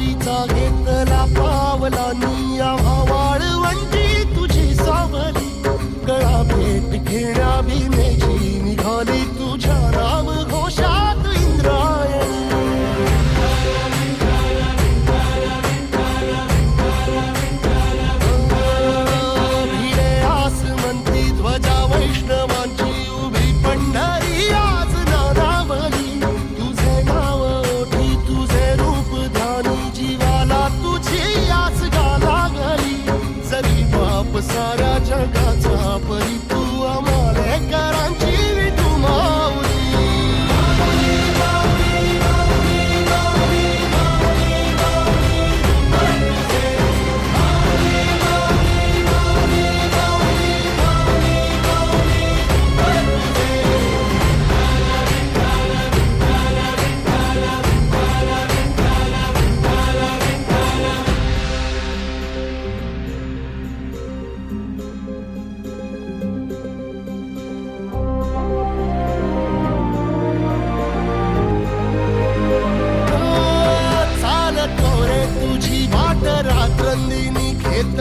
वारीचा घेतला पावलांनी आम्हा वाळवंटी तुझी सावली गळा भेट घेण्या भीमेची निघाली तुझ्या नाम घोषात इंद्रायणी भिडे आसमंती ध्वजा वैष्णवांची उभी पंढरी आज नादावली तुझे नाव ओठी तुझे रूप ध्यानी जीवाला तुझी आस गा लागली जरी बाप साऱ्या जगाचा परी तू आम्हालेकरांची विठू माऊली रात्रंदिनी घेत